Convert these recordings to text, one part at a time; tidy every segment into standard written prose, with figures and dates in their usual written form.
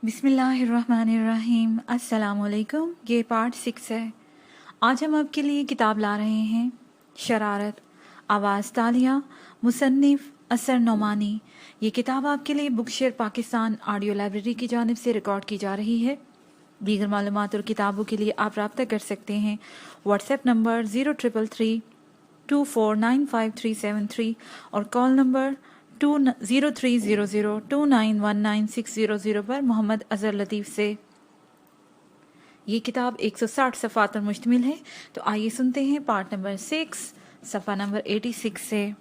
बिस्मिल्लाहिर्रहमानिर्रहीम। अस्सलाम वालेकुम। ये पार्ट 6 है। आज हम आपके लिए किताब ला रहे हैं शरारत, आवाज़ तालिया, मुसन्निफ़ असर नोमानी। ये किताब आपके लिए book share Pakistan audio library की जानिब से रिकॉर्ड की जा रही है। दीगर मालूमात और किताबों के लिए आप रब्ता कर सकते हैं व्हाट्सएप नंबर 0333249573 और कॉल नंबर 0300291960 पर मोहम्मद अज़हर लतीफ़ से। ये किताब 160 सफ़ात पर मुश्तमिल है। तो आइए सुनते हैं पार्ट नंबर 6 सफ़ा नंबर 86 से।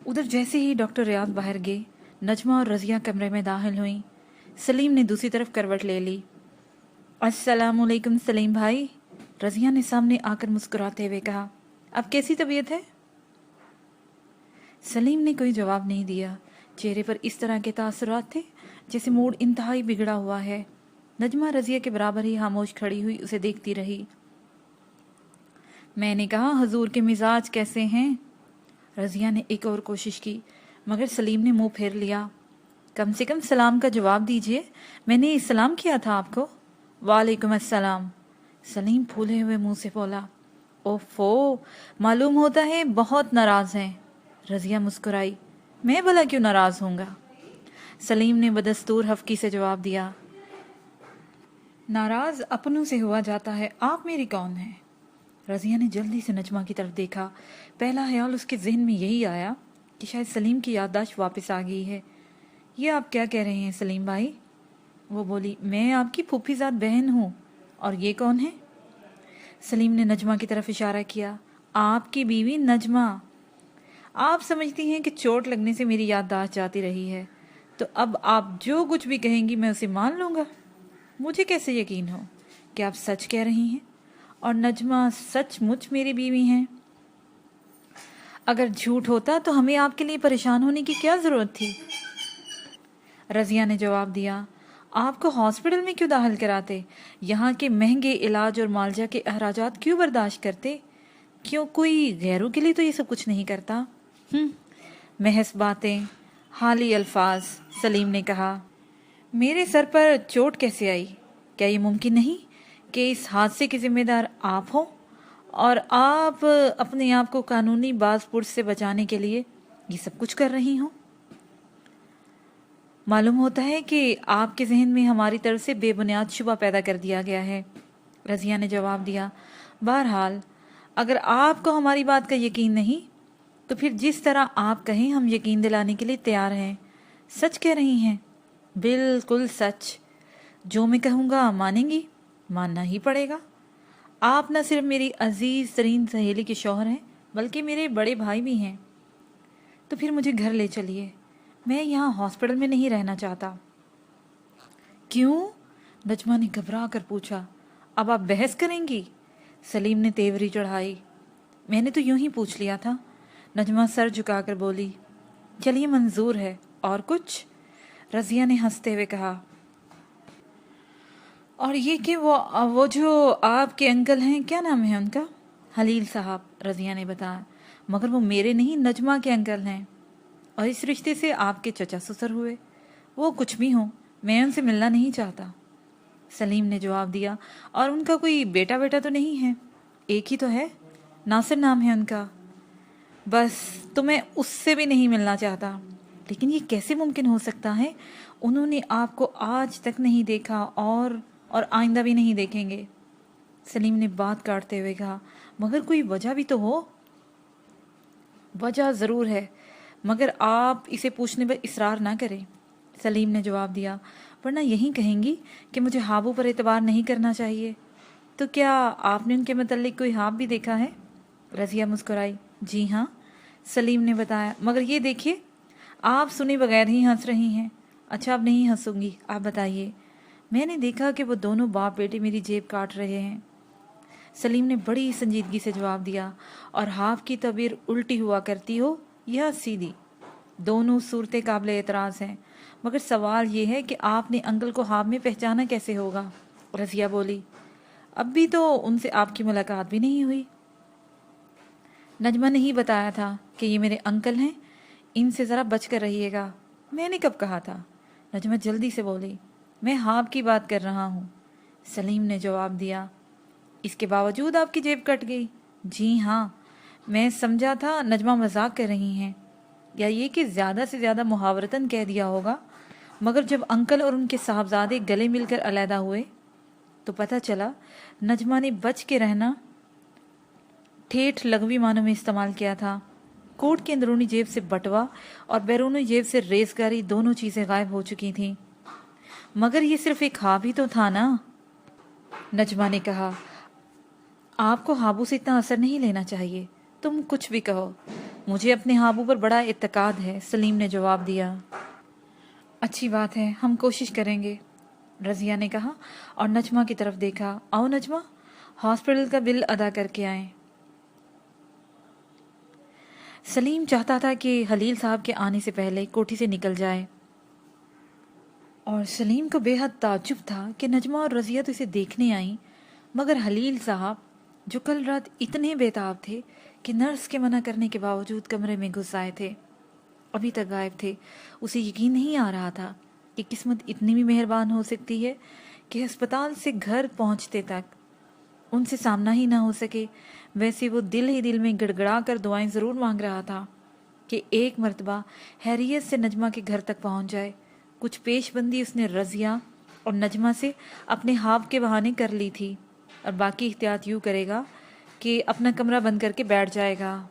उधर जैसे ही डॉक्टर रियाद बाहर गए, नजमा और रज़िया कमरे में दाखिल हुई। सलीम ने दूसरी तरफ करवट ले ली। अस्सलामुअलैकुम सलीम भाई, रज़िया ने सामने आकर मुस्कुराते हुए कहा। अब कैसी तबीयत है? सलीम ने कोई जवाब नहीं दिया। चेहरे पर इस तरह के तासुरात थे जैसे मूड इंतहाई बिगड़ा हुआ है। नजमा रज़िया के बराबर ही खामोश खड़ी हुई उसे देखती रही। मैंने कहा हजूर के मिजाज कैसे हैं? रज़िया ने एक और कोशिश की, मगर सलीम ने मुंह फेर लिया। कम से कम सलाम का जवाब दीजिए, मैंने सलाम किया था आपको। वालेकुम अस्सलाम, सलीम फूले हुए मुंह से बोला। ओफो, मालूम होता है बहुत नाराज़ हैं। रज़िया मुस्कुराई। मैं भला क्यों नाराज़ होऊंगा? सलीम ने बदस्तूर हफ्की से जवाब दिया। नाराज़ अपनों से हुआ जाता है, आप मेरी कौन है? रज़िया ने जल्दी से नजमा की तरफ देखा। पहला ख्याल उसके जहन में यही आया कि शायद सलीम की याददाश्त वापस आ गई है। ये आप क्या कह रहे हैं सलीम भाई? वो बोली, मैं आपकी फूफीजाद बहन हूँ। और ये कौन है? सलीम ने नजमा की तरफ इशारा किया। आपकी बीवी नजमा। आप समझती हैं कि चोट लगने से मेरी याददाश्त जाती रही है, तो अब आप जो कुछ भी कहेंगी मैं उसे मान लूँगा। मुझे कैसे यकीन हो कि आप सच कह रही हैं और नजमा सचमुच मेरी बीवी हैं? अगर झूठ होता तो हमें आपके लिए परेशान होने की क्या ज़रूरत थी? रज़िया ने जवाब दिया। आपको हॉस्पिटल में क्यों दाखिल कराते? यहाँ के महंगे इलाज और मालजा के अखराजात क्यों बर्दाश्त करते? क्यों कोई गैरों के लिए तो ये सब कुछ नहीं करता? महज बातें, हाली अल्फाज, सलीम ने कहा। मेरे सर पर चोट कैसे आई? क्या ये मुमकिन नहीं कि इस हादसे के जिम्मेदार आप हो और आप अपने आप को कानूनी बाज़पुर्स से बचाने के लिए ये सब कुछ कर रही हों? मालूम होता है कि आपके जहन में हमारी तरफ से बेबुनियाद शुबा पैदा कर दिया गया है, रज़िया ने जवाब दिया। बहरहाल, अगर आपको हमारी बात का यकीन नहीं तो फिर जिस तरह आप कहें हम यकीन दिलाने के लिए तैयार हैं। सच कह रही हैं? बिल्कुल सच। जो मैं कहूँगा मानेंगी? मानना ही पड़ेगा। आप न सिर्फ मेरी अजीज तरीन सहेली के शौहर हैं, बल्कि मेरे बड़े भाई भी हैं। तो फिर मुझे घर ले चलिए, मैं यहाँ हॉस्पिटल में नहीं रहना चाहता। क्यों? नजमा ने घबरा कर पूछा। अब आप बहस करेंगी? सलीम ने तेवरी चढ़ाई। मैंने तो यूं ही पूछ लिया था, नजमा सर झुकाकर बोली। चलिए मंजूर है। और कुछ? रज़िया ने हंसते हुए कहा। और ये कि वो जो आपके अंकल हैं, क्या नाम है उनका? हलील साहब, रज़िया ने बताया। मगर वो मेरे नहीं, नजमा के अंकल हैं, और इस रिश्ते से आपके चचा ससुर हुए। वो कुछ भी हों, मैं उनसे मिलना नहीं चाहता, सलीम ने जवाब दिया। और उनका कोई बेटा बेटा तो नहीं है? एक ही तो है, नासिर नाम है उनका। बस, तो मैं उससे भी नहीं मिलना चाहता। लेकिन ये कैसे मुमकिन हो सकता है? उन्होंने आपको आज तक नहीं देखा और आइंदा भी नहीं देखेंगे, सलीम ने बात काटते हुए कहा। मगर कोई वजह भी तो हो। वजह ज़रूर है, मगर आप इसे पूछने पर इसरार ना करें, सलीम ने जवाब दिया। वरना यही कहेंगी कि मुझे हाबों पर एतबार नहीं करना चाहिए। तो क्या आपने उनके मतलब कोई हाब भी देखा है? रज़िया मुस्कुराई। जी हाँ, सलीम ने बताया। मगर ये देखिए, आप सुने बगैर ही हंस रही हैं। अच्छा, अब नहीं हंसूंगी, आप बताइए। मैंने देखा कि वो दोनों बाप बेटे मेरी जेब काट रहे हैं, सलीम ने बड़ी संजीदगी से जवाब दिया। और हाफ की तबीर उल्टी हुआ करती हो या सीधी, दोनों सूरतें काबिल एतराज़ हैं। मगर सवाल ये है कि आपने अंकल को हाफ में पहचाना कैसे होगा? रज़िया बोली। अब भी तो उनसे आपकी मुलाकात भी नहीं हुई। नजमा ने ही बताया था कि ये मेरे अंकल हैं, इनसे ज़रा बच कर रहिएगा। मैंने कब कहा था? नजमा जल्दी से बोली, मैं ख्वाब की बात कर रहा हूँ। सलीम ने जवाब दिया, इसके बावजूद आपकी जेब कट गई? जी हाँ, मैं समझा था नजमा मजाक कर रही हैं, या ये कि ज़्यादा से ज़्यादा मुहावरतन कह दिया होगा। मगर जब अंकल और उनके साहबजादे गले मिलकर अलहदा हुए तो पता चला नजमा ने बच के रहना ठेठ लघवी मानों में इस्तेमाल किया था। कोट की अंदरूनी जेब से बटवा और बैरूनी जेब से रेजगारी दोनों चीज़ें गायब हो चुकी थीं। मगर ये सिर्फ एक ख्वाब ही तो था ना, नजमा ने कहा। आपको ख्वाबों से इतना असर नहीं लेना चाहिए, तुम कुछ भी कहो, मुझे अपने ख्वाबों पर बड़ा इत्तेकाद है, सलीम ने जवाब दिया। अच्छी बात है, हम कोशिश करेंगे, रज़िया ने कहा और नजमा की तरफ देखा। आओ नजमा, हॉस्पिटल का बिल अदा करके आएं। सलीम चाहता था कि हलील साहब के आने से पहले कोठी से निकल जाए, और सलीम को बेहद ताज्जुब था कि नजमा और रज़िया तो इसे देखने आई, मगर हलील साहब जो कल रात इतने बेताब थे कि नर्स के मना करने के बावजूद कमरे में घुस आए थे, अभी तक गायब थे। उसे यकीन नहीं आ रहा था कि किस्मत इतनी भी मेहरबान हो सकती है कि अस्पताल से घर पहुंचते तक उनसे सामना ही ना हो सके। वैसे वो दिल ही दिल में गड़गड़ा कर दुआएं ज़रूर मांग रहा था कि एक मर्तबा हैरियत से नजमा के घर तक पहुंच जाए। कुछ पेशबंदी उसने रज़िया और नजमा से अपने ख्वाब के बहाने कर ली थी, और बाकी एहतियात यूँ करेगा कि अपना कमरा बंद करके बैठ जाएगा।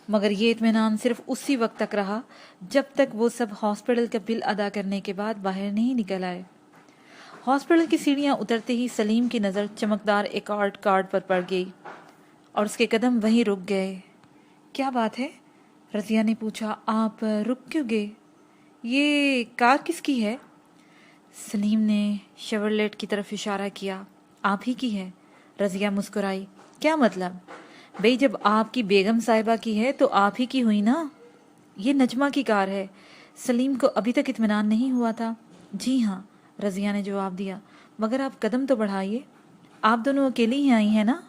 मगर ये इत्मीनान सिर्फ उसी वक्त तक रहा जब तक वो सब हॉस्पिटल का बिल अदा करने के बाद बाहर नहीं निकल आए। हॉस्पिटल की सीढ़ियाँ उतरते ही सलीम की नज़र चमकदार एक कार्ड पर पड़ गई और उसके कदम वहीं रुक गए। क्या बात है? रज़िया ने पूछा। आप रुक क्यों गए? ये कार किसकी है? सलीम ने शेवरलेट की तरफ इशारा किया। आप ही की है, रज़िया मुस्कुराई। क्या मतलब? भाई जब आपकी बेगम साहिबा की है तो आप ही की हुई ना। ये नजमा की कार है। सलीम को अभी तक इत्मीनान नहीं हुआ था। जी हाँ, रज़िया ने जवाब दिया। मगर आप कदम तो बढ़ाइए, आप दोनों अकेली ही आई हैं ना?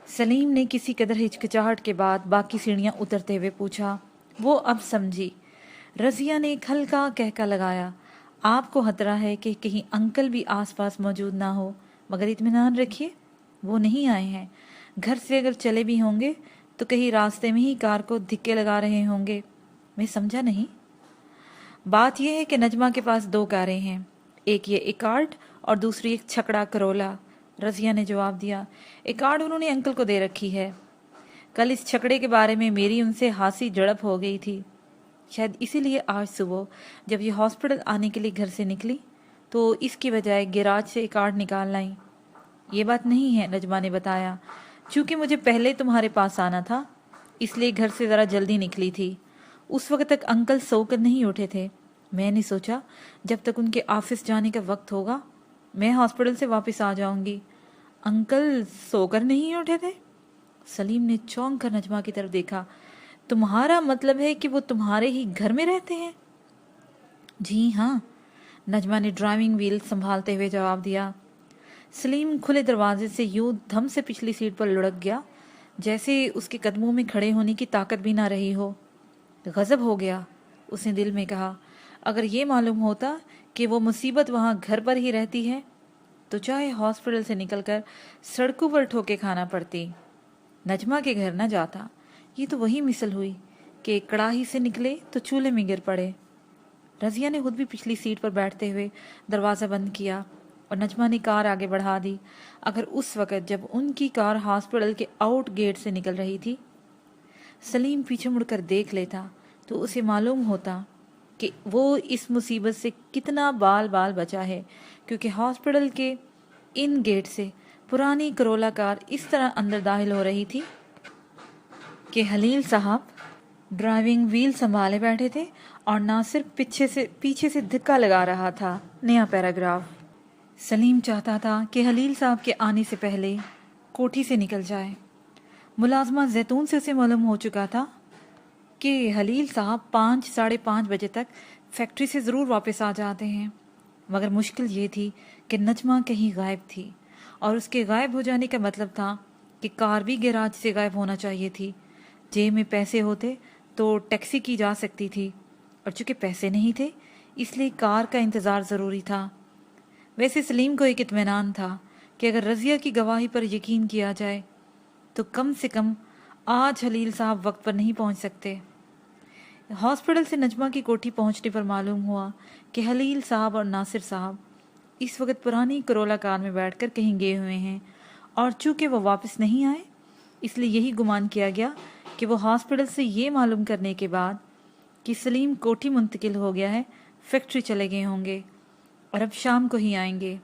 सलीम ने किसी कदर हिचकिचाहट के बाद बाकी सीढ़ियाँ उतरते हुए पूछा। वो अब समझी। रज़िया ने एक हल्का कहका लगाया। आपको खतरा है कि कहीं अंकल भी आसपास मौजूद ना हो, मगर इत्मीनान रखिए, वो नहीं आए हैं। घर से अगर चले भी होंगे तो कहीं रास्ते में ही कार को धिक्के लगा रहे होंगे। मैं समझा नहीं। बात यह है कि नजमा के पास 2 कारें हैं, एक ये इकार्ड और दूसरी एक छकड़ा करोला, रज़िया ने जवाब दिया। इकार्ड उन्होंने अंकल को दे रखी है। कल इस छकड़े के बारे में मेरी उनसे हासी झड़प हो गई थी। शायद इसीलिए आज सुबह जब ये हॉस्पिटल आने के लिए घर से निकली तो इसकी बजाय गैराज से इकार्ड निकाल लाई। ये बात नहीं है, नजमा ने बताया। चूँकि मुझे पहले तुम्हारे पास आना था इसलिए घर से ज़रा जल्दी निकली थी। उस वक्त तक अंकल सोकर नहीं उठे थे। मैंने सोचा जब तक उनके ऑफिस जाने का वक्त होगा मैं हॉस्पिटल से वापस आ जाऊंगी। अंकल सोकर नहीं उठे थे? सलीम ने चौंक कर नजमा की तरफ देखा। तुम्हारा मतलब है कि वो तुम्हारे ही घर में रहते हैं? जी हाँ, नजमा ने ड्राइविंग व्हील संभालते हुए जवाब दिया। सलीम खुले दरवाजे से यूं धम से पिछली सीट पर लुढ़क गया जैसे उसके कदमों में खड़े होने की ताकत भी ना रही हो। गजब हो गया, उसने दिल में कहा। अगर ये मालूम होता कि वो मुसीबत वहाँ घर पर ही रहती है तो चाहे हॉस्पिटल से निकलकर सड़कों पर ठोके खाना पड़ती, नजमा के घर न जाता। ये तो वही मिसल हुई कि कड़ाही से निकले तो चूल्हे में गिर पड़े। रज़िया ने खुद भी पिछली सीट पर बैठते हुए दरवाज़ा बंद किया और नजमा ने कार आगे बढ़ा दी। अगर उस वक़्त जब उनकी कार हॉस्पिटल के आउट गेट से निकल रही थी सलीम पीछे मुड़कर देख लेता तो उसे मालूम होता कि वो इस मुसीबत से कितना बाल बाल बचा है, क्योंकि हॉस्पिटल के इन गेट से पुरानी करोला कार इस तरह अंदर दाखिल हो रही थी कि हलील साहब ड्राइविंग व्हील संभाले बैठे थे और ना सिर्फ पीछे से धक्का लगा रहा था। नया पैराग्राफ। सलीम चाहता था कि हलील साहब के आने से पहले कोठी से निकल जाए। मुलाजमा जैतून से उसे मालूम हो चुका था कि हलील साहब 5 साढ़े 5 बजे तक फैक्ट्री से ज़रूर वापस आ जाते हैं, मगर मुश्किल ये थी कि नजमा कहीं गायब थी और उसके गायब हो जाने का मतलब था कि कार भी गैराज से गायब होना चाहिए थी। जेब में पैसे होते तो टैक्सी की जा सकती थी, और चूँकि पैसे नहीं थे इसलिए कार का इंतज़ार ज़रूरी था। वैसे सलीम को एक इत्मीनान था कि अगर रज़िया की गवाही पर यकीन किया जाए तो कम से कम आज हलील साहब वक्त पर नहीं पहुंच सकते। हॉस्पिटल से नजमा की कोठी पहुंचने पर मालूम हुआ कि हलील साहब और नासिर साहब इस वक्त पुरानी करोला कार में बैठकर कहीं गए हुए हैं, और चूंकि वो वापस नहीं आए इसलिए यही गुमान किया गया कि वो हॉस्पिटल से ये मालूम करने के बाद कि सलीम कोठी मुंतकिल हो गया है, फैक्ट्री चले गए होंगे और अब शाम को ही आएंगे।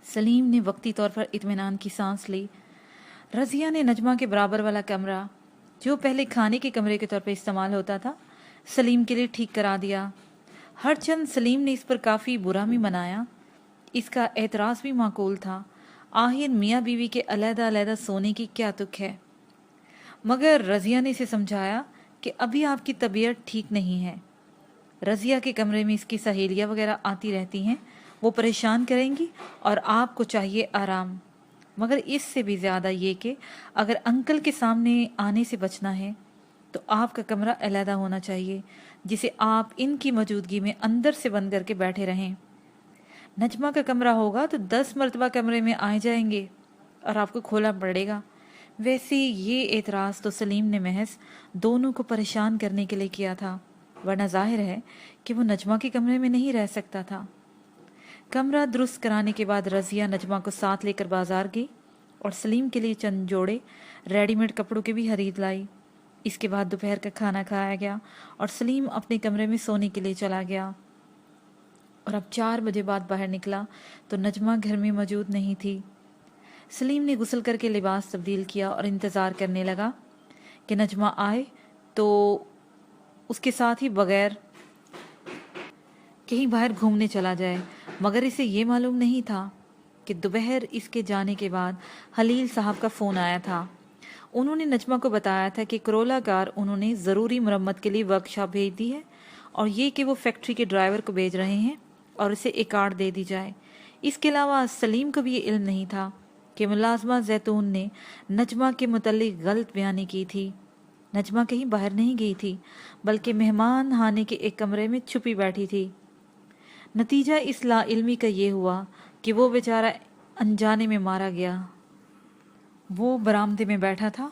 सलीम ने वक्ती तौर पर इत्मीनान की सांस ली। रज़िया ने नजमा के बराबर वाला कमरा, जो पहले खाने के कमरे के तौर पर इस्तेमाल होता था, सलीम के लिए ठीक करा दिया। हर चंद सलीम ने इस पर काफ़ी बुरा भी मनाया। इसका एतराज़ भी माकूल था। आखिर मियाँ बीवी के अलहदा अलहदा सोने की क्या तुक है। मगर रज़िया ने इसे समझाया कि अभी आपकी तबीयत ठीक नहीं है। रज़िया के कमरे में इसकी सहेलियाँ वगैरह आती रहती हैं, वो परेशान करेंगी और आपको चाहिए आराम। मगर इससे भी ज़्यादा ये कि अगर अंकल के सामने आने से बचना है तो आपका कमरा अलहदा होना चाहिए, जिसे आप इनकी मौजूदगी में अंदर से बंद करके बैठे रहें। नजमा का कमरा होगा तो 10 मरतबा कमरे में आए जाएंगे और आपको खोला पड़ेगा। वैसे ये एतराज़ तो सलीम ने महज दोनों को परेशान करने के लिए किया था, वरना जाहिर है कि वो नजमा के कमरे में नहीं रह सकता था। कमरा दुरुस्त कराने के बाद रज़िया नजमा को साथ लेकर बाजार गई और सलीम के लिए चंद जोड़े रेडीमेड कपड़ों की भी खरीद लाई। इसके बाद दोपहर का खाना खाया गया और सलीम अपने कमरे में सोने के लिए चला गया। और अब 4 बजे बाद बाहर निकला तो नजमा घर में मौजूद नहीं थी। सलीम ने गुस्ल करके लिबास तब्दील किया और इंतज़ार करने लगा कि नजमा आए तो उसके साथ ही बगैर कहीं बाहर घूमने चला जाए। मगर इसे ये मालूम नहीं था कि दोपहर इसके जाने के बाद हलील साहब का फ़ोन आया था। उन्होंने नजमा को बताया था कि करोला कार उन्होंने ज़रूरी मरम्मत के लिए वर्कशॉप भेज दी है और ये कि वो फैक्ट्री के ड्राइवर को भेज रहे हैं और उसे एक कार्ड दे दी जाए। इसके अलावा सलीम को भी ये इल्म नहीं था कि मुलाजमा जैतून ने नजमा के मुतल्लिक गलत बयानी की थी। नजमा कहीं बाहर नहीं गई थी, बल्कि मेहमान खाने के एक कमरे में छुपी बैठी थी। नतीजा इस लाइल्मी का ये हुआ कि वो बेचारा अनजाने में मारा गया। वो बरामदे में बैठा था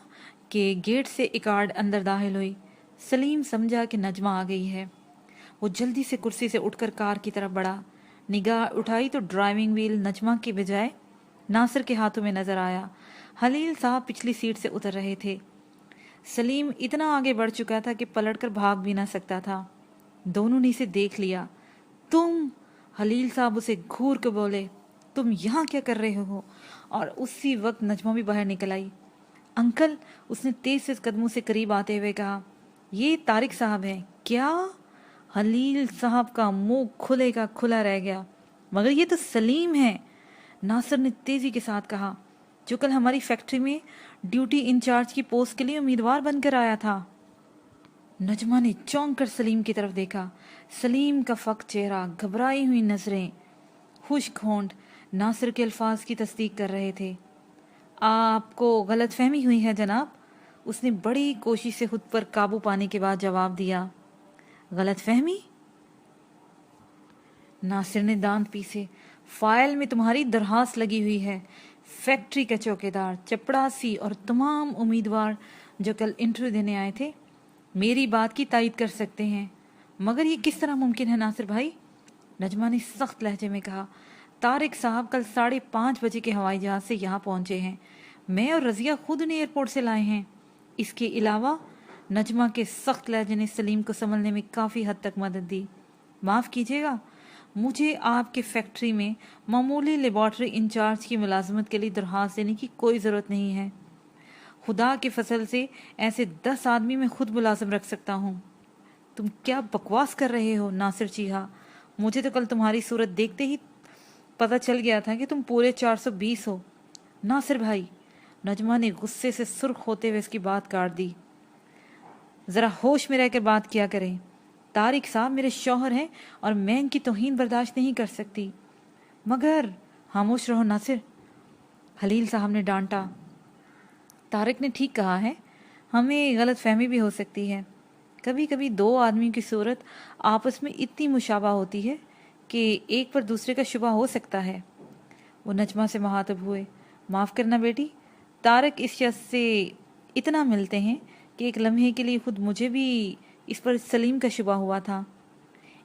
कि गेट से इकार्ड अंदर दाखिल हुई। सलीम समझा कि नजमा आ गई है। वो जल्दी से कुर्सी से उठकर कार की तरफ बढ़ा। निगाह उठाई तो ड्राइविंग व्हील नजमा के बजाय नासिर के हाथों में नजर आया। हलील साहब पिछली सीट से उतर रहे थे। सलीम इतना आगे बढ़ चुका था कि पलटकर भाग भी ना सकता था। दोनों ने इसे देख लिया। तुम, हलील साहब उसे घूर के बोले, तुम यहाँ क्या कर रहे हो? और उसी वक्त नजमा भी बाहर निकल आई। अंकल, उसने तेज से कदमों से करीब आते हुए कहा, ये तारिक साहब हैं। क्या? हलील साहब का मुंह खुले का खुला रह गया। मगर ये तो सलीम है, नासिर ने तेजी के साथ कहा, जो कल हमारी फैक्ट्री में ड्यूटी इंचार्ज की पोस्ट के लिए उम्मीदवार बनकर आया था। नजमा ने चौंक कर सलीम की तरफ देखा। सलीम का फक चेहरा, घबराई हुई नजरें, खुश्क होंठ नासिर के अल्फाज की तस्दीक कर रहे थे। आपको गलत फहमी हुई है जनाब, उसने बड़ी कोशिश से खुद पर काबू पाने के बाद जवाब दिया। गलत फहमी? नासिर ने दांत पीसे। फाइल में तुम्हारी दरखास्त लगी हुई है। फैक्ट्री के चौकीदार, चपड़ासी और तमाम उम्मीदवार जो कल इंटरव्यू देने आए थे मेरी बात की तायद कर सकते हैं। मगर ये किस तरह मुमकिन है नासिर भाई? नजमा ने सख्त लहजे में कहा। तारिक साहब कल 5:30 बजे के हवाई जहाज से यहाँ पहुंचे हैं। मैं और रज़िया खुद उन्हें एयरपोर्ट से लाए हैं। इसके अलावा नजमा के सख्त लहजे ने सलीम को संभलने में काफ़ी हद तक मदद दी। माफ़ कीजिएगा, मुझे आपके फैक्ट्री में मामूली लेबॉर्ट्री इंचार्ज की मुलाजमत के लिए दरखास्त देने की कोई ज़रूरत नहीं है। खुदा के फसल से ऐसे 10 आदमी मैं खुद मुलाजिम रख सकता हूँ। तुम क्या बकवास कर रहे हो? नासिर चीहा। मुझे तो कल तुम्हारी सूरत देखते ही पता चल गया था कि तुम पूरे 420 हो। नासिर भाई, नजमा ने गुस्से से सुर्ख होते हुए इसकी बात काट दी। ज़रा होश में रहकर बात किया करें। तारिक साहब मेरे शौहर हैं और मैं इनकी तौहीन बर्दाश्त नहीं कर सकती। मगर खामोश रहो नासिर, हलील साहब ने डांटा। तारिक ने ठीक कहा है, हमें गलत फहमी भी हो सकती है। کبھی کبھی دو آدمیوں کی صورت آپس میں اتنی مشابہ ہوتی ہے کہ ایک پر دوسرے کا شبہ ہو سکتا ہے۔ وہ نجمہ سے مخاطب ہوئے، معاف کرنا بیٹی، طارق اس شخص سے اتنا ملتے ہیں کہ ایک لمحے کے لیے خود مجھے بھی اس پر سلیم کا شبہ ہوا تھا۔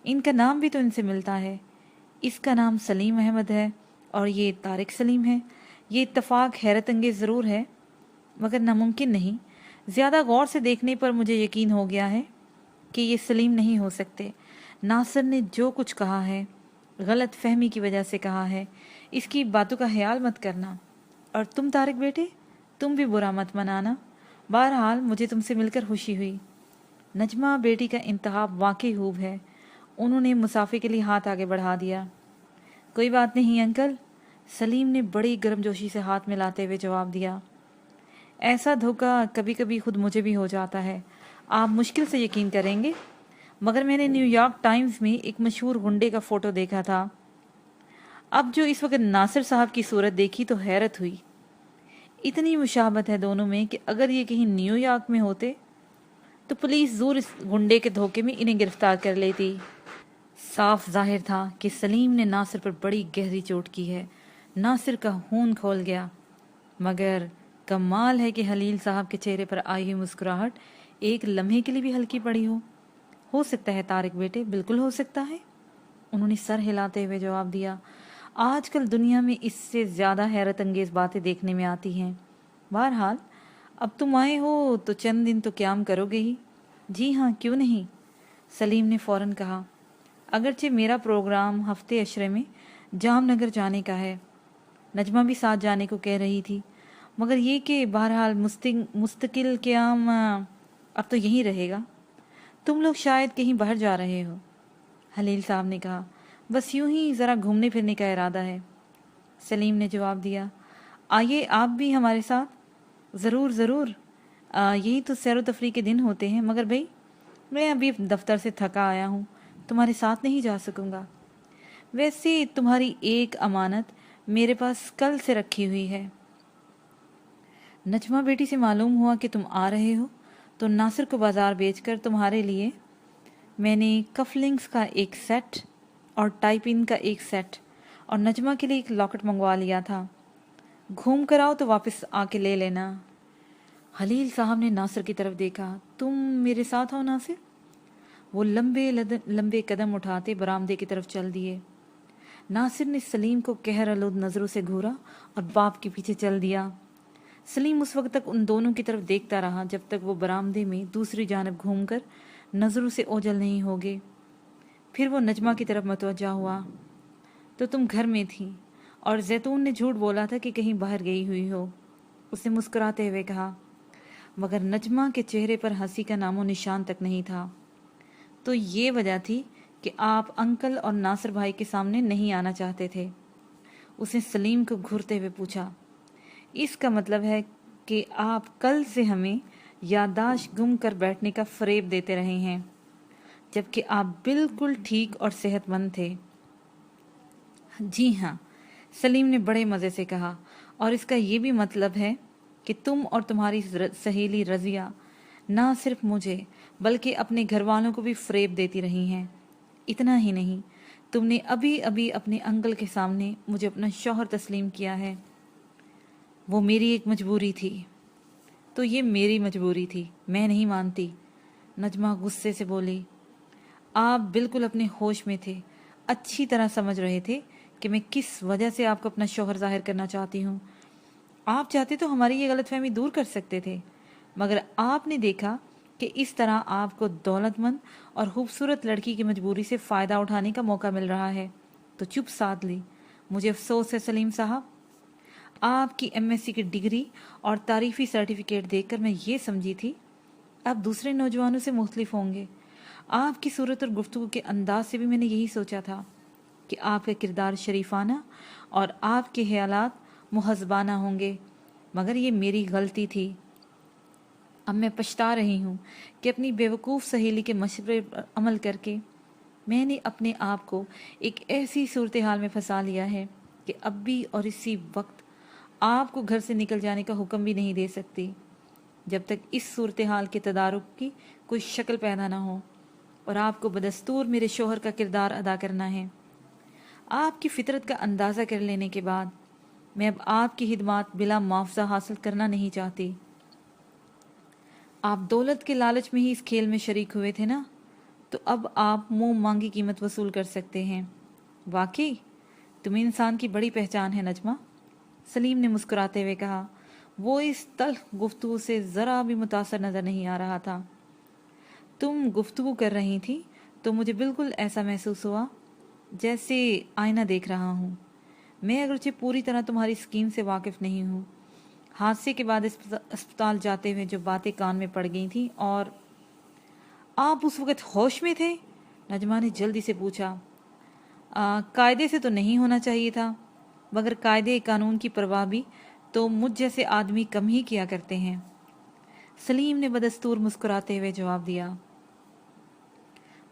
ان کا نام بھی تو ان سے ملتا ہے، اس کا نام سلیم احمد ہے اور یہ طارق سلیم ہے۔ یہ اتفاق حیرت انگیز ضرور ہے مگر ناممکن نہیں۔ زیادہ غور سے دیکھنے پر مجھے یقین ہو گیا ہے کہ یہ سلیم نہیں ہو سکتے۔ ناصر نے جو کچھ کہا ہے غلط فہمی کی وجہ سے کہا ہے، اس کی باتوں کا خیال مت کرنا۔ اور تم طارق بیٹے، تم بھی برا مت منانا۔ بہرحال مجھے تم سے مل کر خوشی ہوئی۔ نجمہ بیٹی کا انتخاب واقعی خوب ہے۔ انہوں نے مسافے کے لیے ہاتھ آگے بڑھا دیا۔ کوئی بات نہیں انکل، سلیم نے بڑی گرم جوشی سے ہاتھ ملاتے ہوئے جواب دیا۔ ایسا دھوکہ کبھی کبھی خود مجھے بھی ہو جاتا ہے، آپ مشکل سے یقین کریں گے، مگر میں نے نیو یارک ٹائمز میں ایک مشہور غنڈے کا فوٹو دیکھا تھا۔ اب جو اس وقت ناصر صاحب کی صورت دیکھی تو حیرت ہوئی۔ اتنی مشابہت ہے دونوں میں کہ اگر یہ کہیں نیو یارک میں ہوتے تو پولیس زور اس غنڈے کے دھوکے میں انہیں گرفتار کر لیتی۔ صاف ظاہر تھا کہ سلیم نے ناصر پر بڑی گہری چوٹ کی ہے۔ ناصر کا خون کھول گیا، مگر کمال ہے کہ خلیل صاحب کے چہرے پر آئی ہوئی مسکراہٹ ایک لمحے کے لیے بھی ہلکی پڑی ہو سکتا ہے طارق بیٹے، بالکل ہو سکتا ہے، انہوں نے سر ہلاتے ہوئے جواب دیا۔ آج کل دنیا میں اس سے زیادہ حیرت انگیز باتیں دیکھنے میں آتی ہیں۔ بہرحال اب تم آئے ہو تو چند دن تو قیام کرو گے ہی۔ جی ہاں، کیوں نہیں، سلیم نے فوراً کہا۔ اگرچہ میرا پروگرام ہفتے عشرے میں جام نگر جانے کا ہے۔ نجمہ بھی ساتھ جانے کو کہہ رہی تھی، مگر یہ کہ بہرحال مستقل قیام اب تو یہیں رہے گا۔ تم لوگ شاید کہیں باہر جا رہے ہو، خلیل صاحب نے کہا۔ بس یوں ہی ذرا گھومنے پھرنے کا ارادہ ہے، سلیم نے جواب دیا۔ آئیے آپ بھی ہمارے ساتھ۔ ضرور ضرور، یہی تو سیر و تفریح کے دن ہوتے ہیں، مگر بھائی میں ابھی دفتر سے تھکا آیا ہوں، تمہارے ساتھ نہیں جا سکوں گا۔ ویسے تمہاری ایک امانت میرے پاس کل سے رکھی ہوئی ہے۔ نجمہ بیٹی سے معلوم ہوا کہ تم آ رہے ہو تو ناصر کو بازار بیچ کر تمہارے لیے میں نے کف لنکس کا ایک سیٹ اور ٹائی پن کا ایک سیٹ اور نجمہ کے لیے ایک لاکٹ منگوا لیا تھا۔ گھوم کر آؤ تو واپس آ کے لے لینا۔ خلیل صاحب نے ناصر کی طرف دیکھا۔ تم میرے ساتھ ہو ناصر؟ وہ لمبے قدم اٹھاتے برآمدے کی طرف چل دیے۔ ناصر نے سلیم کو قہر آلود نظروں سے گھورا اور باپ کے پیچھے چل دیا۔ سلیم اس وقت تک ان دونوں کی طرف دیکھتا رہا جب تک وہ برآمدے میں دوسری جانب گھوم کر نظروں سے اوجھل نہیں ہو گئے۔ پھر وہ نجمہ کی طرف متوجہ ہوا۔ تو تم گھر میں تھی اور زیتون نے جھوٹ بولا تھا کہ کہیں باہر گئی ہوئی ہو، اس نے مسکراتے ہوئے کہا، مگر نجمہ کے چہرے پر ہنسی کا نام و نشان تک نہیں تھا۔ تو یہ وجہ تھی کہ آپ انکل اور ناصر بھائی کے سامنے نہیں آنا چاہتے تھے، اس نے سلیم کو گھورتے ہوئے پوچھا۔ اس کا مطلب ہے کہ آپ کل سے ہمیں یادداشت گم کر بیٹھنے کا فریب دیتے رہے ہیں، جبکہ آپ بالکل ٹھیک اور صحت مند تھے۔ جی ہاں، سلیم نے بڑے مزے سے کہا، اور اس کا یہ بھی مطلب ہے کہ تم اور تمہاری سہیلی رضیہ نہ صرف مجھے بلکہ اپنے گھر والوں کو بھی فریب دیتی رہی ہیں۔ اتنا ہی نہیں، تم نے ابھی ابھی اپنے انکل کے سامنے مجھے اپنا شوہر تسلیم کیا ہے۔ وہ میری ایک مجبوری تھی۔ تو یہ میری مجبوری تھی، میں نہیں مانتی، نجمہ غصے سے بولی۔ آپ بالکل اپنے ہوش میں تھے، اچھی طرح سمجھ رہے تھے کہ میں کس وجہ سے آپ کو اپنا شوہر ظاہر کرنا چاہتی ہوں۔ آپ چاہتے تو ہماری یہ غلط فہمی دور کر سکتے تھے، مگر آپ نے دیکھا کہ اس طرح آپ کو دولت مند اور خوبصورت لڑکی کی مجبوری سے فائدہ اٹھانے کا موقع مل رہا ہے، تو چپ سادھ لی۔ مجھے افسوس ہے سلیم صاحب، آپ کی MSc کی ڈگری اور تعریفی سرٹیفکیٹ دیکھ کر میں یہ سمجھی تھی آپ دوسرے نوجوانوں سے مختلف ہوں گے۔ آپ کی صورت اور گفتگو کے انداز سے بھی میں نے یہی سوچا تھا کہ آپ کا کردار شریفانہ اور آپ کے خیالات مہذبانہ ہوں گے، مگر یہ میری غلطی تھی۔ اب میں پچھتا رہی ہوں کہ اپنی بیوقوف سہیلی کے مشورے پر عمل کر کے میں نے اپنے آپ کو ایک ایسی صورتحال میں پھنسا لیا ہے کہ اب بھی اور اسی وقت آپ کو گھر سے نکل جانے کا حکم بھی نہیں دے سکتی۔ जब तक इस सूरत-हाल के तदारुक की कोई शक्ल पैदा ना हो, और आपको बदस्तूर मेरे शोहर का किरदार अदा करना है। आपकी फितरत का अंदाज़ा कर लेने के बाद मैं अब आपकी खिदमत बिला मुआवजा हासिल करना नहीं चाहती। आप दौलत के लालच में ही इस खेल में शरीक हुए थे ना, तो अब आप मुंह मांगी कीमत वसूल कर सकते हैं। वाकई तुम्हें इंसान की बड़ी पहचान है नजमा, सलीम ने मुस्कुराते हुए कहा। वो इस तल्ख गुफ्तगू से ज़रा भी मुतासर नज़र नहीं आ रहा था। तुम गुफ्तगू कर रही थी तो मुझे बिल्कुल ऐसा महसूस हुआ जैसे आईना देख रहा हूँ। मैं अगरचे पूरी तरह तुम्हारी स्कीम से वाकिफ़ नहीं हूँ। हादसे के बाद अस्पताल जाते हुए जो बातें कान में पड़ गई थी। और आप उस वक़्त होश में थे? नजमा ने जल्दी से पूछा। कायदे से तो नहीं होना चाहिए था, मगर कायदे कानून की परवाह भी तो मुझ जैसे आदमी कम ही किया करते हैं, सलीम ने बदस्तूर मुस्कुराते हुए जवाब दिया।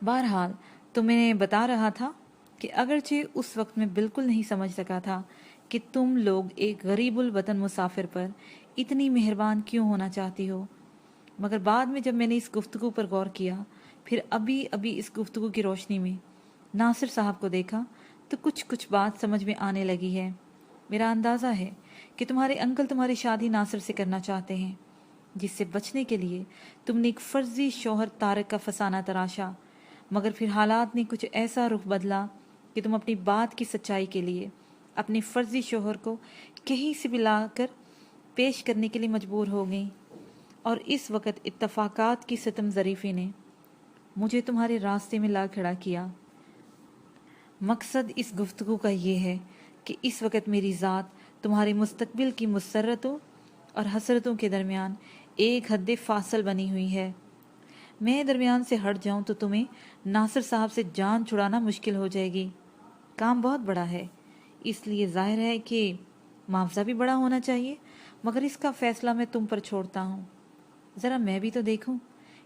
बहरहाल तो मैं बता रहा था कि अगरचे उस वक्त मैं बिल्कुल नहीं समझ सका था कि तुम लोग एक गरीबुल वतन मुसाफिर पर इतनी मेहरबान क्यों होना चाहती हो, मगर बाद में जब मैंने इस गुफ्तगू पर गौर किया, फिर अभी अभी इस गुफ्तगू की रोशनी में नासिर साहब को देखा, तो कुछ कुछ बात समझ में आने लगी है। मेरा अंदाज़ा है कि तुम्हारे अंकल तुम्हारी शादी नासिर से करना चाहते हैं, जिससे बचने के लिए तुमने एक फर्जी शौहर तारक का फसाना तराशा, मगर फिर हालात ने कुछ ऐसा रुख बदला कि तुम अपनी बात की सच्चाई के लिए अपने फर्जी शौहर को कहीं से भी लाकर पेश करने के लिए मजबूर हो गई। और इस वक्त इत्तफाकात की सितम ज़रीफ़ी ने मुझे तुम्हारे रास्ते में ला खड़ा किया। मकसद इस गुफ्तगू का ये है कि इस वक्त मेरी ज़ात तुम्हारे मुस्तकबिल की मुसर्रतों और हसरतों के दरमियान एक हद फासल बनी हुई है। मैं दरमियान से हट जाऊं तो तुम्हें नासिर साहब से जान छुड़ाना मुश्किल हो जाएगी। काम बहुत बड़ा है, इसलिए जाहिर है कि मुआवजा भी बड़ा होना चाहिए, मगर इसका फ़ैसला मैं तुम पर छोड़ता हूँ। ज़रा मैं भी तो देखूँ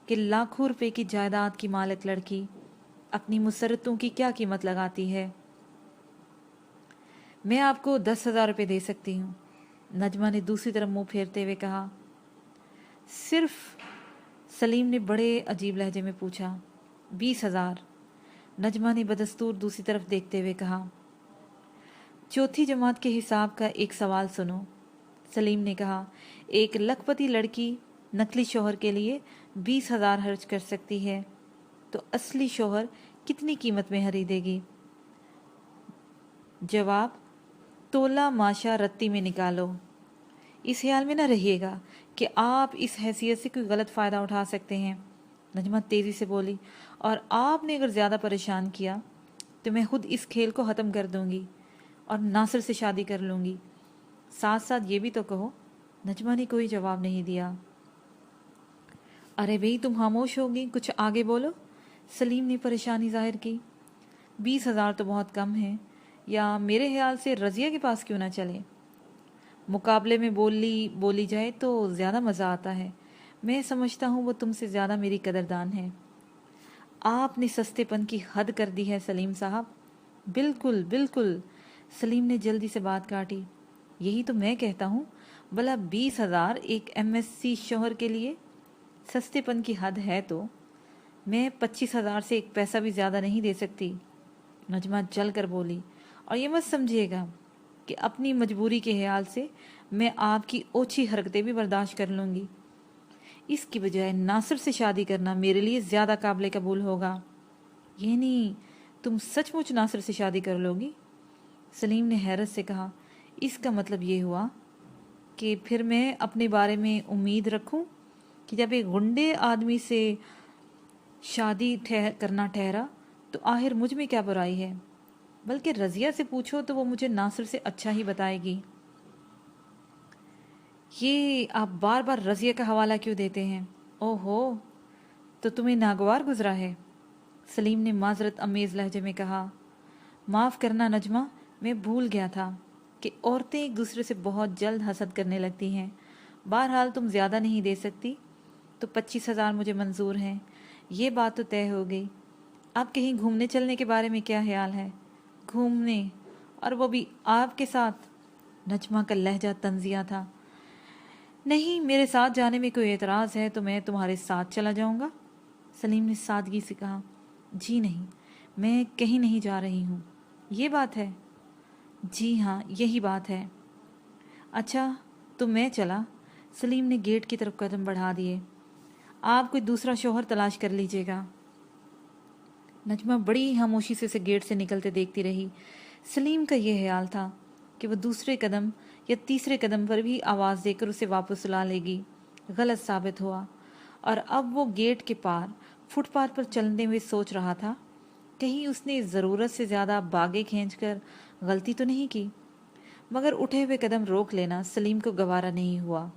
कि लाखों रुपए की जायदाद की मालिक लड़की अपनी मुसरतों की क्या कीमत लगाती है। मैं आपको 10,000 रुपये दे सकती हूँ, नजमा ने दूसरी तरफ मुंह फेरते हुए कहा। सिर्फ? सलीम ने बड़े अजीब लहजे में पूछा। 20,000, नजमा ने बदस्तूर दूसरी तरफ देखते हुए कहा। चौथी जमात के हिसाब का एक सवाल सुनो, सलीम ने कहा। एक लखपति लड़की नकली शौहर के लिए 20,000 खर्च कर सकती है, तो असली शौहर कितनी कीमत में खरीदेगी? जवाब तोला माशा रत्ती में निकालो। इस ख्याल में न रहिएगा कि आप इस हैसियत से कोई गलत फ़ायदा उठा सकते हैं, नजमा तेज़ी से बोली। और आपने अगर ज़्यादा परेशान किया तो मैं खुद इस खेल को ख़त्म कर दूंगी और नासिर से शादी कर लूँगी। साथ साथ ये भी तो कहो। नजमा ने कोई जवाब नहीं दिया। अरे भाई, तुम खामोश होगी, कुछ आगे बोलो, सलीम ने परेशानी जाहिर की। 20,000 तो बहुत कम है, या मेरे ख्याल से रज़िया के पास क्यों ना चले? मुकाबले में बोली जाए तो ज़्यादा मज़ा आता है। मैं समझता हूँ वो तुमसे ज़्यादा मेरी कदरदान है। आपने सस्तेपन की हद कर दी है सलीम साहब। बिल्कुल बिल्कुल, सलीम ने जल्दी से बात काटी। यही तो मैं कहता हूँ, भला 20,000 एक MSc शौहर के लिए सस्तेपन की हद है तो मैं 25,000 से एक पैसा भी ज़्यादा नहीं दे सकती, नजमा जल कर बोली। और ये मत समझिएगा कि अपनी मजबूरी के ख्याल से मैं आपकी ओछी हरकतें भी बर्दाश्त कर लूँगी। इसकी बजाय नासिर से शादी करना मेरे लिए ज़्यादा काबिल कबूल होगा। ये नहीं, तुम सचमुच नासिर से शादी कर लोगी? सलीम ने हैरत से कहा। इसका मतलब ये हुआ कि फिर मैं अपने बारे में उम्मीद रखूं कि जब एक गुंडे आदमी से शादी करना ठहरा तो आखिर मुझ में क्या बुराई है? बल्कि रज़िया से पूछो तो वो मुझे नासिर से अच्छा ही बताएगी। ये आप बार बार रज़िया का हवाला क्यों देते हैं? ओहो, तो तुम्हें नागवार गुजरा है, सलीम ने माजरत अमेज़ लहजे में कहा। माफ़ करना नजमा, मैं भूल गया था कि औरतें एक दूसरे से बहुत जल्द हसद करने लगती हैं। बहरहाल तुम ज़्यादा नहीं दे सकती तो 25,000 मुझे मंजूर हैं। ये बात तो तय हो गई। अब कहीं घूमने चलने के बारे में क्या ख्याल है? घूमने, और वो भी आपके साथ? नजमा का लहजा तंजिया था। نہیں، میرے ساتھ جانے میں کوئی اعتراض ہے تو میں تمہارے ساتھ چلا جاؤں گا، سلیم نے سادگی سے کہا۔ جی نہیں، میں کہیں نہیں جا رہی ہوں۔ یہ بات ہے؟ جی ہاں، یہی بات ہے۔ اچھا تو میں چلا، سلیم نے گیٹ کی طرف قدم بڑھا دیے۔ آپ کوئی دوسرا شوہر تلاش کر لیجیے گا۔ نجمہ بڑی خاموشی سے اسے گیٹ سے نکلتے دیکھتی رہی۔ سلیم کا یہ خیال تھا کہ وہ دوسرے قدم یا تیسرے قدم پر بھی آواز دے کر اسے واپس لا لے گی۔ غلط ثابت ہوا، اور اب وہ گیٹ کے پار فٹ پاتھ پر چلتے ہوئے سوچ رہا تھا، کہیں اس نے ضرورت سے زیادہ باگے کھینچ کر غلطی تو نہیں کی۔ مگر اٹھے ہوئے قدم روک لینا سلیم کو گوارا نہیں ہوا۔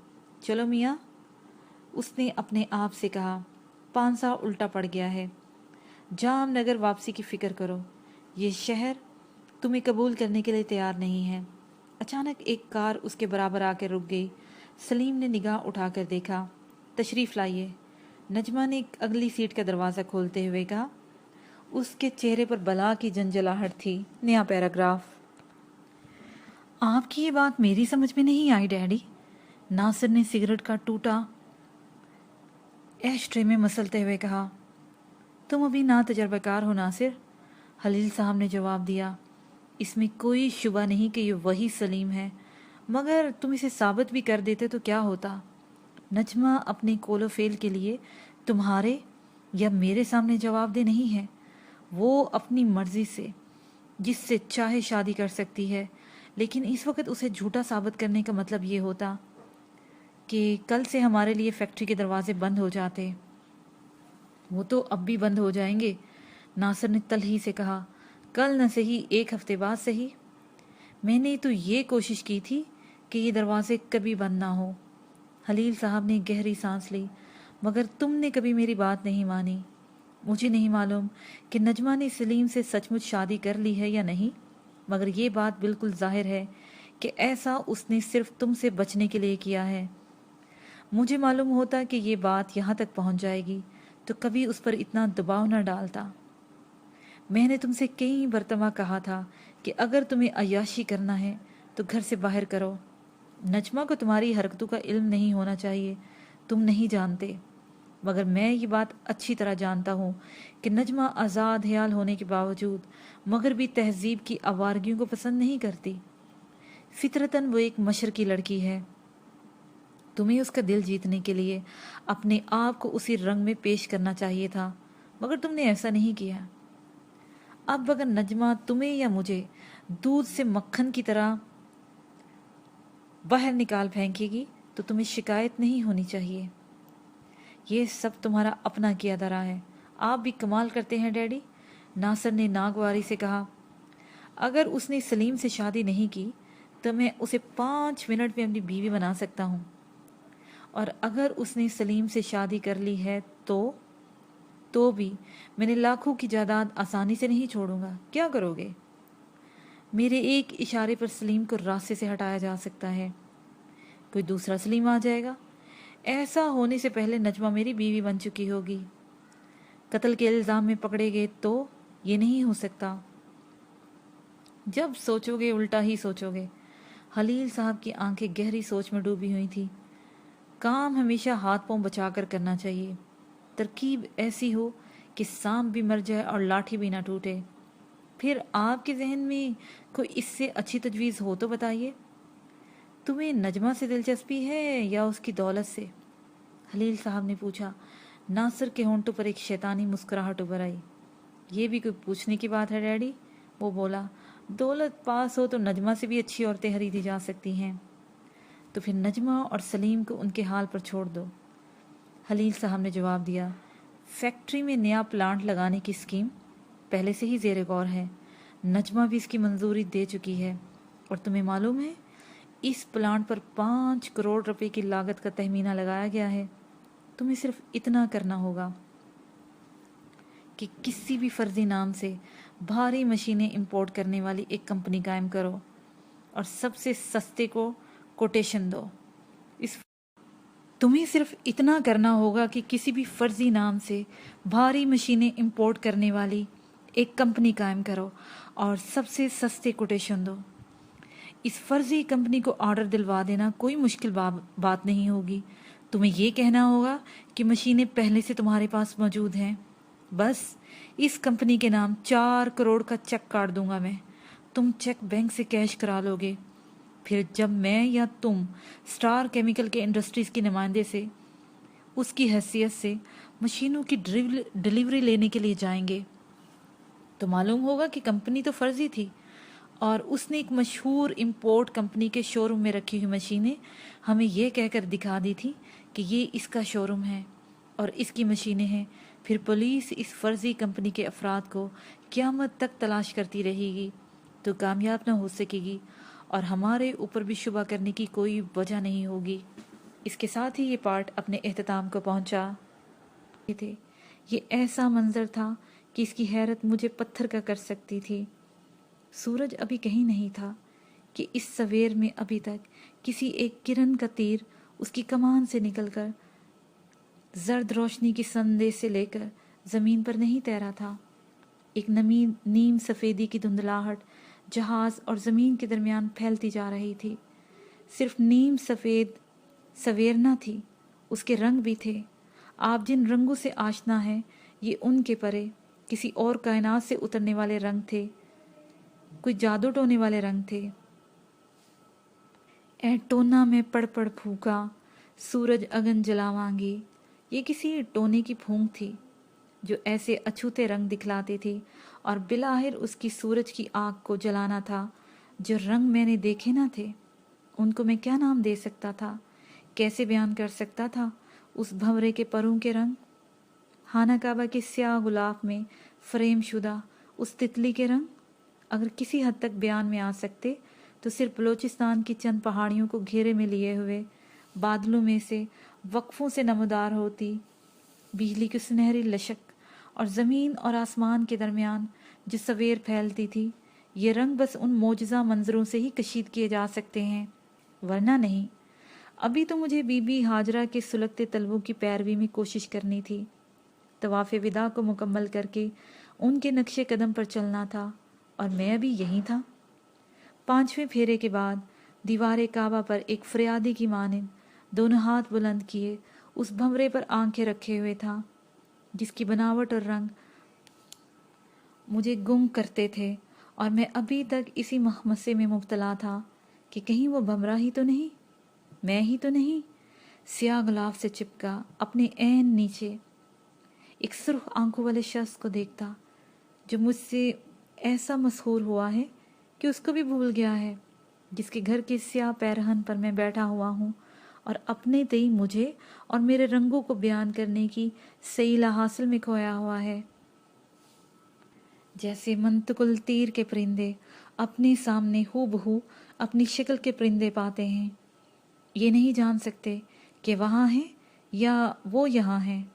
چلو میاں، اس نے اپنے آپ سے کہا، پانسا الٹا پڑ گیا ہے، جام نگر واپسی کی فکر کرو، یہ شہر تمہیں قبول کرنے کے لیے تیار نہیں ہے۔ اچانک ایک کار اس کے برابر آ کر رک گئی۔ سلیم نے نگاہ اٹھا کر دیکھا۔ تشریف لائیے، نجمہ نے اگلی سیٹ کا دروازہ کھولتے ہوئے کہا۔ اس کے چہرے پر بلا کی جنجلاہٹ تھی۔ نیا پیراگراف۔ آپ کی یہ بات میری سمجھ میں نہیں آئی ڈیڈی، ناصر نے سگریٹ کا ٹوٹا ایش ٹرے میں مسلتے ہوئے کہا۔ تم ابھی نا تجربہ کار ہو ناصر، خلیل صاحب نے جواب دیا۔ اس میں کوئی شبہ نہیں کہ یہ وہی سلیم ہے، مگر تم اسے ثابت بھی کر دیتے تو کیا ہوتا؟ نجمہ اپنے کول و فیل کے لیے تمہارے یا میرے سامنے جواب دہ نہیں ہے۔ وہ اپنی مرضی سے جس سے چاہے شادی کر سکتی ہے، لیکن اس وقت اسے جھوٹا ثابت کرنے کا مطلب یہ ہوتا کہ کل سے ہمارے لیے فیکٹری کے دروازے بند ہو جاتے۔ وہ تو اب بھی بند ہو جائیں گے، ناصر نے تلخی سے کہا۔ کل نہ صحیح، ایک ہفتے بعد صحیح۔ میں نے تو یہ کوشش کی تھی کہ یہ دروازے کبھی بند نہ ہو۔ خلیل صاحب نے گہری سانس لی۔ مگر تم نے کبھی میری بات نہیں مانی۔ مجھے نہیں معلوم کہ نجمہ نے سلیم سے سچ مچ شادی کر لی ہے یا نہیں، مگر یہ بات بالکل ظاہر ہے کہ ایسا اس نے صرف تم سے بچنے کے لیے کیا ہے۔ مجھے معلوم ہوتا کہ یہ بات یہاں تک پہنچ جائے گی تو کبھی اس پر اتنا دباؤ نہ ڈالتا۔ میں نے تم سے کئی مرتبہ کہا تھا کہ اگر تمہیں عیاشی کرنا ہے تو گھر سے باہر کرو۔ نجمہ کو تمہاری حرکتوں کا علم نہیں ہونا چاہیے، تم نہیں جانتے، مگر میں یہ بات اچھی طرح جانتا ہوں کہ نجمہ آزاد خیال ہونے کے باوجود مگر بھی تہذیب کی آوارگیوں کو پسند نہیں کرتی۔ فطرتاً وہ ایک مشرقی لڑکی ہے۔ تمہیں اس کا دل جیتنے کے لیے اپنے آپ کو اسی رنگ میں پیش کرنا چاہیے تھا، مگر تم نے ایسا نہیں کیا۔ اب اگر نجمہ تمہیں یا مجھے دودھ سے مکھن کی طرح باہر نکال پھینکے گی تو تمہیں شکایت نہیں ہونی چاہیے۔ یہ سب تمہارا اپنا کیا دھرا ہے۔ آپ بھی کمال کرتے ہیں ڈیڈی، ناصر نے ناگواری سے کہا۔ اگر اس نے سلیم سے شادی نہیں کی تو میں اسے 5 منٹ میں اپنی بیوی بنا سکتا ہوں، اور اگر اس نے سلیم سے شادی کر لی ہے تو بھی میں نے لاکھوں کی جائیداد آسانی سے نہیں چھوڑوں گا۔ کیا کرو گے؟ میرے ایک اشارے پر سلیم کو راستے سے ہٹایا جا سکتا ہے، کوئی دوسرا سلیم آ جائے گا۔ ایسا ہونے سے پہلے نجمہ میری بیوی بن چکی ہوگی۔ قتل کے الزام میں پکڑے گئے تو یہ نہیں ہو سکتا۔ جب سوچو گے الٹا ہی سوچو گے۔ خلیل صاحب کی آنکھیں گہری سوچ میں ڈوبی ہوئی تھی۔ کام ہمیشہ ہاتھ پاؤں بچا کر کرنا چاہیے۔ ترکیب ایسی ہو کہ سانپ بھی مر جائے اور لاٹھی بھی نہ ٹوٹے۔ پھر آپ کے ذہن میں کوئی اس سے اچھی تجویز ہو تو بتائیے۔ تمہیں نجمہ سے دلچسپی ہے یا اس کی دولت سے؟ خلیل صاحب نے پوچھا۔ ناصر کے ہونٹوں پر ایک شیطانی مسکراہٹ ابھر آئی۔ یہ بھی کوئی پوچھنے کی بات ہے ڈیڈی، وہ بولا۔ دولت پاس ہو تو نجمہ سے بھی اچھی عورتیں خریدی جا سکتی ہیں۔ تو پھر نجمہ اور سلیم کو ان کے حال پر چھوڑ دو، خلیل صاحب نے جواب دیا۔ فیکٹری میں نیا پلانٹ لگانے کی اسکیم پہلے سے ہی زیر غور ہے، نجمہ بھی اس کی منظوری دے چکی ہے، اور تمہیں معلوم ہے اس پلانٹ پر 5 کروڑ روپے کی لاگت کا تخمینہ لگایا گیا ہے۔ تمہیں صرف اتنا کرنا ہوگا کہ کسی بھی فرضی نام سے بھاری مشینیں امپورٹ کرنے والی ایک کمپنی قائم کرو اور سب سے سستے کو کوٹیشن دو۔ تمہیں صرف اتنا کرنا ہوگا کہ کسی بھی فرضی نام سے بھاری مشینیں امپورٹ کرنے والی ایک کمپنی قائم کرو اور سب سے سستے کوٹیشن دو۔ इस फर्जी कंपनी को ऑर्डर दिलवा देना कोई मुश्किल बात नहीं होगी। तुम्हें ये कहना होगा कि मशीनें पहले से तुम्हारे पास मौजूद हैं। बस इस कंपनी के नाम 4 करोड़ का चेक काट दूंगा मैं। तुम चेक बैंक से कैश करा लोगे। फिर जब मैं या तुम स्टार केमिकल के इंडस्ट्रीज के नुमाइंदे से उसकी हैसियत से मशीनों की डिलीवरी लेने के लिए जाएंगे तो मालूम होगा कि कंपनी तो फर्जी थी और उसने एक मशहूर इंपोर्ट कंपनी के शोरूम में रखी हुई मशीनें हमें यह कहकर दिखा दी थी कि ये इसका शोरूम है और इसकी मशीनें हैं। फिर पुलिस इस फर्जी कंपनी के अफराद को क़यामत तक तलाश करती रहेगी तो कामयाब न हो सकेगी और हमारे ऊपर भी शुबा करने की कोई वजह नहीं होगी। इसके साथ ही ये पार्ट अपने इख्तिताम को पहुंचा थे। ये ऐसा मंजर था कि इसकी हैरत मुझे पत्थर का कर सकती थी। सूरज अभी कहीं नहीं था कि इस सवेर में अभी तक किसी एक किरण का तीर उसकी कमान से निकलकर जर्द रोशनी की संदेश से लेकर जमीन पर नहीं तैरा था। एक नमी नीम सफ़ेदी की धुंधलाहट जहाज और ज़मीन के दरमियान फैलती जा रही थी। सिर्फ नीम सफ़ेद सवेर न थी, उसके रंग भी थे। आप जिन रंगों से आशना है ये उनके परे किसी और कायनात से उतरने वाले रंग थे, कोई जादू टोने वाले रंग थे। ए टोना में पड़ पड़ फूका सूरज अगन जलावांगी, ये किसी टोने की फूंक थी जो ऐसे अछूते रंग दिखलाती थी और बिलाहिर उसकी सूरज की आग को जलाना था। जो रंग मैंने देखे ना थे उनको मैं क्या नाम दे सकता था, कैसे बयान कर सकता था उस भंवरे के परों के रंग। खाना काबा के स्याह गुलाब में फ्रेम शुदा उस तितली के रंग अगर किसी हद तक बयान में आ सकते तो सिर्फ बलोचिस्तान की चंद पहाड़ियों को घेरे में लिए हुए बादलों में से वक्फों से नमदार होती बिजली की सुनहरी लशक और ज़मीन और आसमान के दरमियान जो सवेर फैलती थी। ये रंग बस उन मोजज़ा मंजरों से ही कशीद किए जा सकते हैं, वरना नहीं। अभी तो मुझे बीबी हाजरा के सुलगते तलवों की पैरवी में कोशिश करनी थी। तवाफ़े विदा को मुकम्मल करके उनके नक्शे कदम पर चलना था और मैं अभी यहीं था। 5वें फेरे के बाद दीवार काबा पर एक फरियादी की मानिंद दोनों हाथ बुलंद किए उस भंवरे पर आंखें रखे हुए था जिसकी बनावट और रंग मुझे गुम करते थे और मैं अभी तक इसी मखमसे में मुब्तला था कि कहीं वो भंवरा ही तो नहीं, मैं ही तो नहीं। स्याह गुलाब से चिपका अपने ऐन नीचे एक सुर्ख आंखों वाले शख्स को देखता जो मुझसे ऐसा मशहूर हुआ है कि उसको भी भूल गया है, जिसके घर के स्याह पैरहन पर मैं बैठा हुआ हूँ और अपने तई मुझे और मेरे रंगों को बयान करने की सईला हासिल में खोया हुआ है। जैसे मंतकुल तीर के परिंदे अपने सामने हूबहू अपनी शक्ल के परिंदे पाते हैं, ये नहीं जान सकते कि वहाँ हैं या वो यहाँ हैं।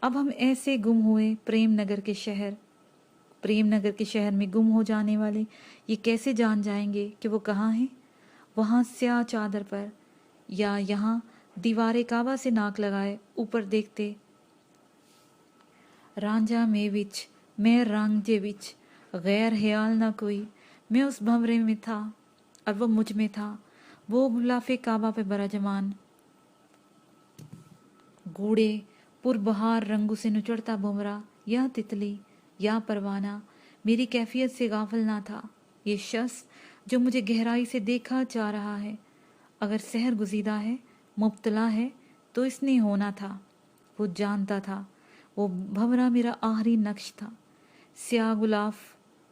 अब हम ऐसे गुम हुए प्रेम नगर के शहर में गुम हो जाने वाले ये कैसे जान जाएंगे कि वो कहाँ हैं? वहाँ स्याह चादर पर या यहाँ दीवारे काबा से नाक लगाए ऊपर देखते। रांझा में विच मैं रांझे विच गैर ख्याल ना कोई, मैं उस भंवरे में था और वो मुझ में था। वो गुलाफे काबा पे बराजमान गूढ़े पुरबहार रंगों से नुचड़ता भंवरा या तितली या परवाना मेरी कैफियत से गाफिल ना था। ये शख्स जो मुझे गहराई से देखा जा रहा है, अगर सहर गुजीदा है, मुब्तला है तो इसने होना था। वो जानता था वो भंवरा मेरा आखिरी नक्श था। स्याह गुलाफ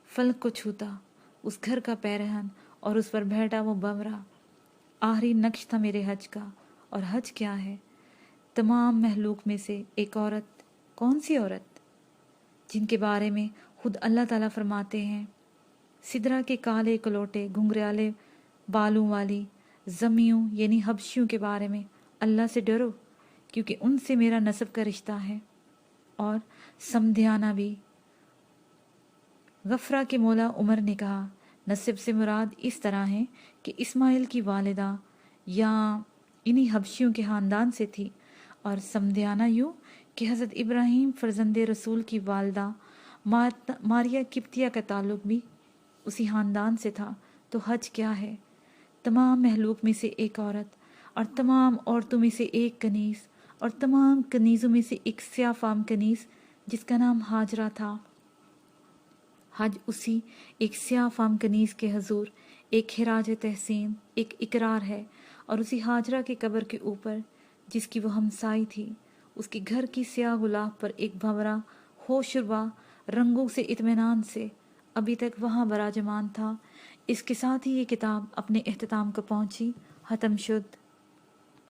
फलक को छूता उस घर का पैरहन और उस पर बैठा वो भंवरा आखिरी नक्श था मेरे हज का। और हज क्या है? तमाम महलूक में से एक औरत। कौन सी औरत? जिनके बारे में खुद अल्लाह ताला फरमाते हैं, सिदरा के काले कलोटे घुंघराले बालों वाली जमियों यानी हबशियों के बारे में अल्लाह से डरो क्योंकि उनसे मेरा नसब का रिश्ता है। और समध्याना भी। गफरा के मौला उमर ने कहा, नसब से मुराद इस तरह है कि इस्माइल की वालिदा या इन्हीं हबशियों के ख़ानदान से थी और समध्याना यूँ कि हज़रत इब्राहीम फर्जंदे रसूल की वालदा मारिया किप्तिया का ताल्लुक भी उसी ख़ानदान से था। तो हज क्या है? تمام محلوق میں سے ایک عورت، اور تمام عورتوں میں سے ایک کنیز، اور تمام کنیزوں میں سے ایک سیاہ فام کنیز جس کا نام ہاجرہ تھا۔ حج اسی ایک سیاہ فام کنیز کے حضور ایک خراج تحسین، ایک اقرار ہے، اور اسی ہاجرہ کی قبر کے اوپر جس کی وہ ہمسائی تھی، اس کی گھر کی سیاہ گلاب پر ایک بھنورا ہوشربا رنگوں سے اطمینان سے ابھی تک وہاں براجمان تھا۔ اس کے ساتھ ہی یہ کتاب اپنے اختتام کو پہنچی، ختم شد۔